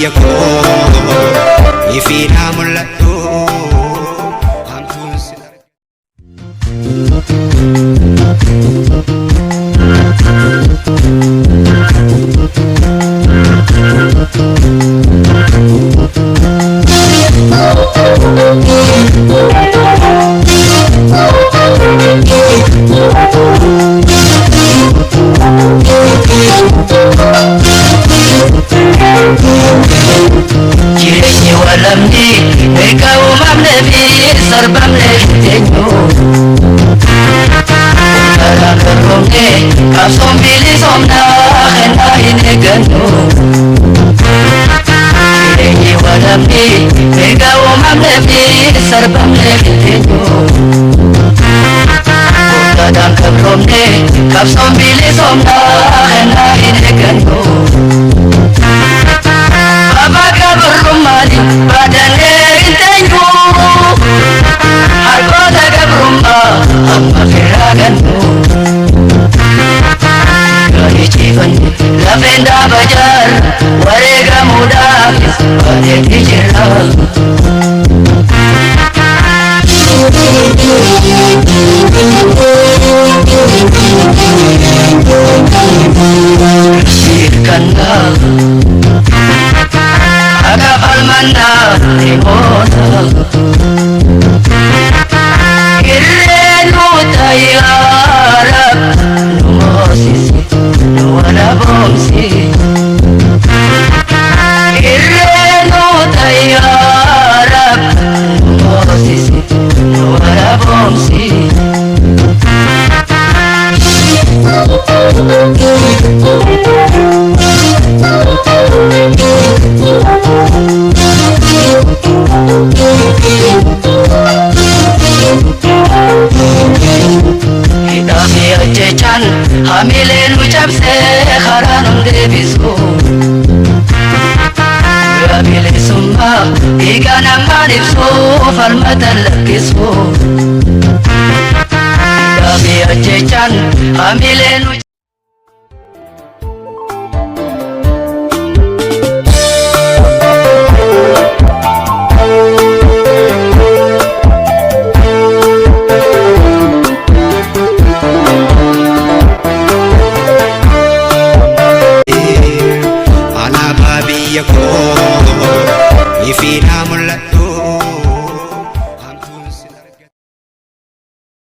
biyyako ifina mul'attu hamtuun si Jireenyi walamni eega uumamne fi sarbamne teenyu karaan garroomne qabsoon bilisomna kennaa hin eeggannu. Jireenyi walamni eega uumamne fi sarbamne teenyu karaan garroomne qabsoon bilisomna kennaa hin eeggannu. Abaga berumali badannya intenyu hargoda gabrumma amma firagannu gari civan lafenda bajar warega mudafis pada dijera sirkanlah agafal manna timona irrenu tayyarab numosisi nuwala bomsi irrenu tayyarab numosisi nuwala bomsi hidami ajechan hamilen ucapse kharanum debisu hamilen summa igana manipsu falmatan lakisu hidami ajechan hamilen